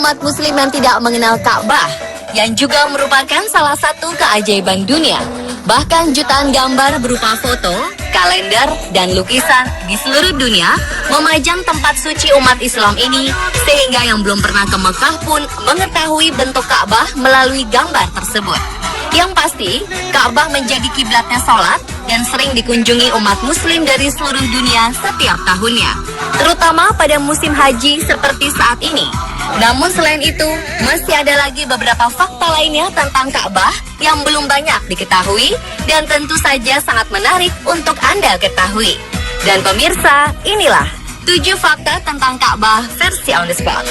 umat muslim yang tidak mengenal Ka'bah, yang juga merupakan salah satu keajaiban dunia. Bahkan jutaan gambar berupa foto, kalender, dan lukisan di seluruh dunia memajang tempat suci umat Islam ini, sehingga yang belum pernah ke Mekah pun mengetahui bentuk Ka'bah melalui gambar tersebut. Yang pasti, Ka'bah menjadi kiblatnya sholat dan sering dikunjungi umat muslim dari seluruh dunia setiap tahunnya, terutama pada musim haji seperti saat ini. Namun selain itu, masih ada lagi beberapa fakta lainnya tentang Ka'bah yang belum banyak diketahui dan tentu saja sangat menarik untuk Anda ketahui. Dan pemirsa, inilah 7 fakta tentang Ka'bah versi on the spot.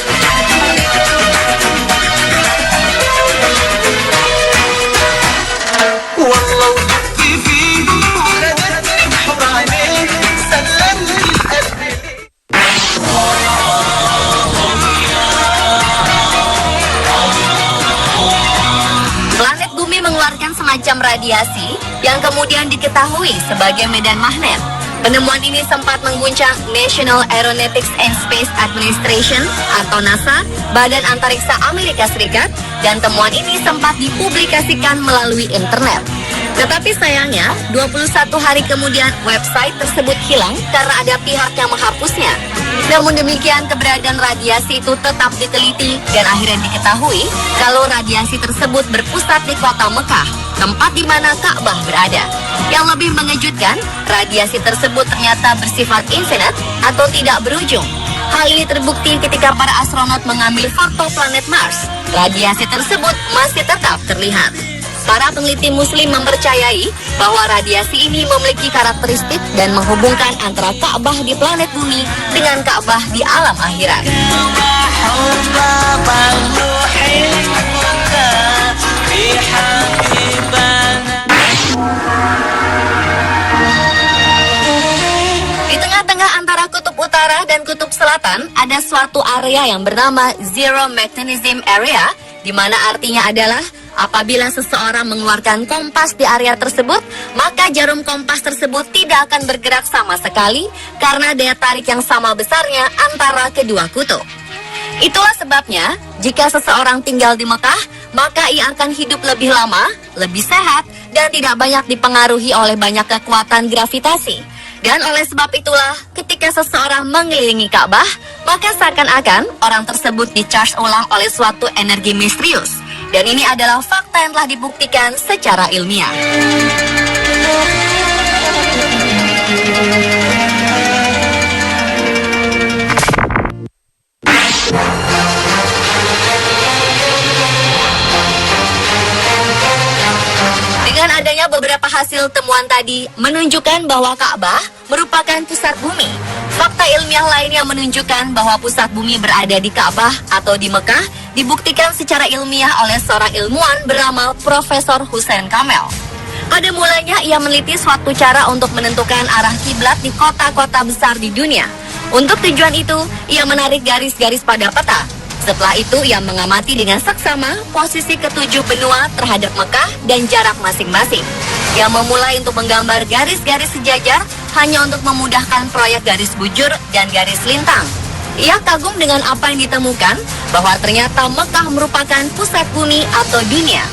Planet bumi mengeluarkan semacam radiasi yang kemudian diketahui sebagai medan magnet. Penemuan ini sempat mengguncang National Aeronautics and Space Administration atau NASA, Badan Antariksa Amerika Serikat, dan temuan ini sempat dipublikasikan melalui internet. Tetapi sayangnya, 21 hari kemudian website tersebut hilang karena ada pihak yang menghapusnya. Namun demikian, keberadaan radiasi itu tetap diteliti dan akhirnya diketahui kalau radiasi tersebut berpusat di kota Mekah, tempat di mana Ka'bah berada. Yang lebih mengejutkan, radiasi tersebut ternyata bersifat infinite atau tidak berujung. Hal ini terbukti ketika para astronot mengambil foto planet Mars. Radiasi tersebut masih tetap terlihat. Para peneliti muslim mempercayai bahwa radiasi ini memiliki karakteristik dan menghubungkan antara Ka'bah di planet bumi dengan Ka'bah di alam akhirat. Di tengah-tengah antara kutub utara dan kutub selatan ada suatu area yang bernama Zero Magnetism Area, di mana artinya adalah apabila seseorang mengeluarkan kompas di area tersebut, maka jarum kompas tersebut tidak akan bergerak sama sekali karena daya tarik yang sama besarnya antara kedua kutub. Itulah sebabnya, jika seseorang tinggal di Mekah, maka ia akan hidup lebih lama, lebih sehat, dan tidak banyak dipengaruhi oleh banyak kekuatan gravitasi. Dan oleh sebab itulah, ketika seseorang mengelilingi Ka'bah, maka seakan-akan orang tersebut di-charge ulang oleh suatu energi misterius. Dan ini adalah fakta yang telah dibuktikan secara ilmiah. Dengan adanya beberapa hasil temuan tadi menunjukkan bahwa Ka'bah merupakan pusat bumi. Fakta ilmiah lain yang menunjukkan bahwa pusat bumi berada di Ka'bah atau di Mekah dibuktikan secara ilmiah oleh seorang ilmuwan bernama Profesor Hussein Kamel. Pada mulanya ia meneliti suatu cara untuk menentukan arah kiblat di kota-kota besar di dunia. Untuk tujuan itu, ia menarik garis-garis pada peta. Setelah itu, ia mengamati dengan seksama posisi ketujuh benua terhadap Mekah dan jarak masing-masing. Ia memulai untuk menggambar garis-garis sejajar hanya untuk memudahkan proyek garis bujur dan garis lintang. Ia kagum dengan apa yang ditemukan, bahwa ternyata Mekah merupakan pusat bumi atau dunia.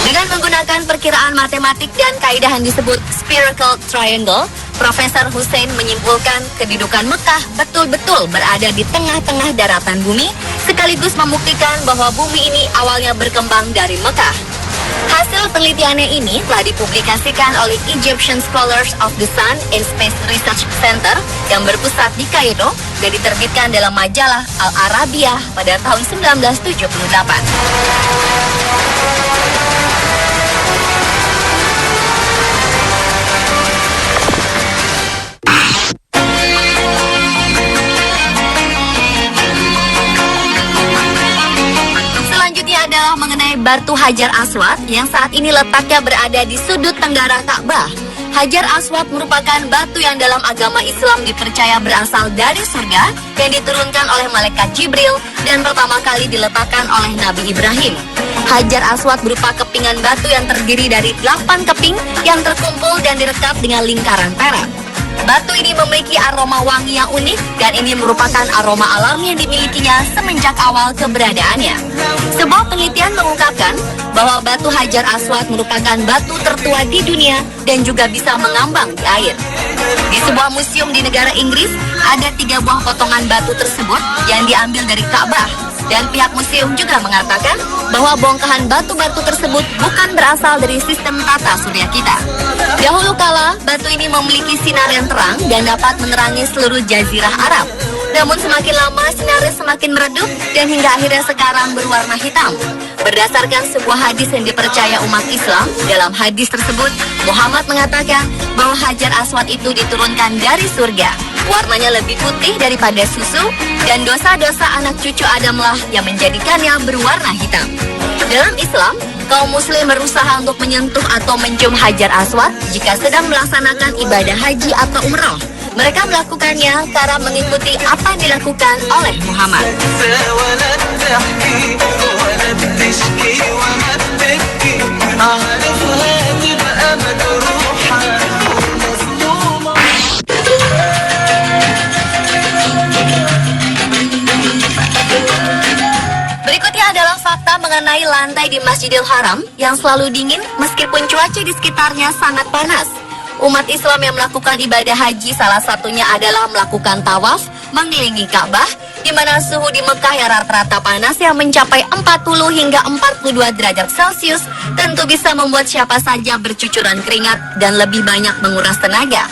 Dengan menggunakan perkiraan matematik dan kaidah yang disebut spherical triangle, Profesor Hussein menyimpulkan kedudukan Mekah betul-betul berada di tengah-tengah daratan bumi, sekaligus membuktikan bahwa bumi ini awalnya berkembang dari Mekah. Hasil penelitiannya ini telah dipublikasikan oleh Egyptian Scholars of the Sun and Space Research Center yang berpusat di Kairo dan diterbitkan dalam majalah Al-Arabiyah pada tahun 1978. Adalah mengenai batu Hajar Aswad yang saat ini letaknya berada di sudut tenggara Ka'bah. Hajar Aswad merupakan batu yang dalam agama Islam dipercaya berasal dari surga yang diturunkan oleh malaikat Jibril dan pertama kali diletakkan oleh Nabi Ibrahim. Hajar Aswad berupa kepingan batu yang terdiri dari 8 keping yang terkumpul dan direkat dengan lingkaran perak. Batu ini memiliki aroma wangi yang unik dan ini merupakan aroma alami yang dimilikinya semenjak awal keberadaannya. Sebuah penelitian mengungkapkan bahwa batu Hajar Aswad merupakan batu tertua di dunia dan juga bisa mengambang di air. Di sebuah museum di negara Inggris, ada 3 buah potongan batu tersebut yang diambil dari Ka'bah. Dan pihak museum juga mengatakan bahwa bongkahan batu-batu tersebut bukan berasal dari sistem tata surya kita. Dahulu kala, batu ini memiliki sinar yang terang dan dapat menerangi seluruh jazirah Arab. Namun semakin lama sinarnya semakin meredup dan hingga akhirnya sekarang berwarna hitam. Berdasarkan sebuah hadis yang dipercaya umat Islam, dalam hadis tersebut Muhammad mengatakan bahwa Hajar Aswad itu diturunkan dari surga. Warnanya lebih putih daripada susu dan dosa-dosa anak cucu Adamlah yang menjadikannya berwarna hitam. Dalam Islam, kaum muslim berusaha untuk menyentuh atau mencium Hajar Aswad jika sedang melaksanakan ibadah haji atau umroh. Mereka melakukannya karena mengikuti apa yang dilakukan oleh Muhammad. Berikutnya adalah fakta mengenai lantai di Masjidil Haram yang selalu dingin meskipun cuaca di sekitarnya sangat panas. Umat Islam yang melakukan ibadah haji salah satunya adalah melakukan tawaf mengelilingi Ka'bah, di mana suhu di Mekah yang rata-rata panas yang mencapai 40 hingga 42 derajat Celcius tentu bisa membuat siapa saja bercucuran keringat dan lebih banyak menguras tenaga.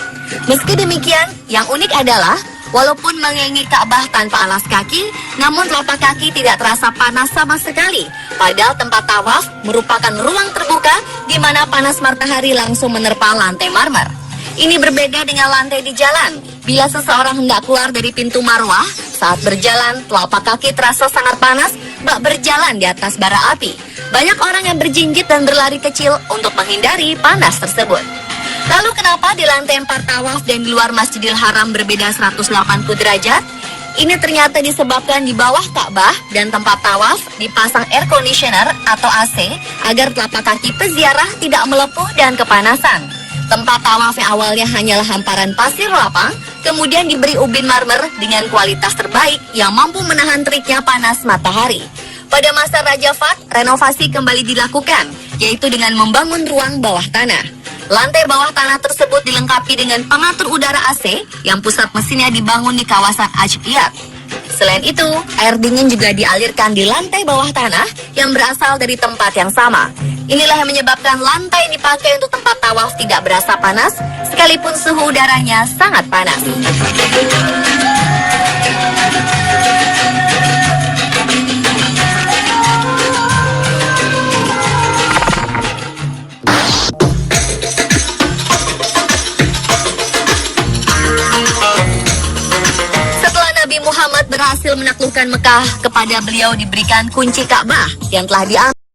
Meski demikian, yang unik adalah walaupun mengelilingi Ka'bah tanpa alas kaki, namun telapak kaki tidak terasa panas sama sekali. Padahal tempat tawaf merupakan ruang terbuka di mana panas matahari langsung menerpa lantai marmer. Ini berbeda dengan lantai di jalan. Bila seseorang hendak keluar dari pintu Marwah, saat berjalan telapak kaki terasa sangat panas bak berjalan di atas bara api. Banyak orang yang berjinjit dan berlari kecil untuk menghindari panas tersebut. Lalu kenapa di lantai 4 tawaf dan di luar Masjidil Haram berbeda 180 derajat? Ini ternyata disebabkan di bawah Ka'bah dan tempat tawaf dipasang air conditioner atau AC agar telapak kaki peziarah tidak melepuh dan kepanasan. Tempat tawaf yang awalnya hanyalah hamparan pasir lapang, kemudian diberi ubin marmer dengan kualitas terbaik yang mampu menahan teriknya panas matahari. Pada masa Raja Fahd, renovasi kembali dilakukan, yaitu dengan membangun ruang bawah tanah. Lantai bawah tanah tersebut dilengkapi dengan pengatur udara AC yang pusat mesinnya dibangun di kawasan Ajiyat. Selain itu, air dingin juga dialirkan di lantai bawah tanah yang berasal dari tempat yang sama. Inilah yang menyebabkan lantai yang dipakai untuk tempat tawaf tidak berasa panas, sekalipun suhu udaranya sangat panas. Muhammad berhasil menaklukkan Mekah, kepada beliau diberikan kunci Ka'bah yang telah diambil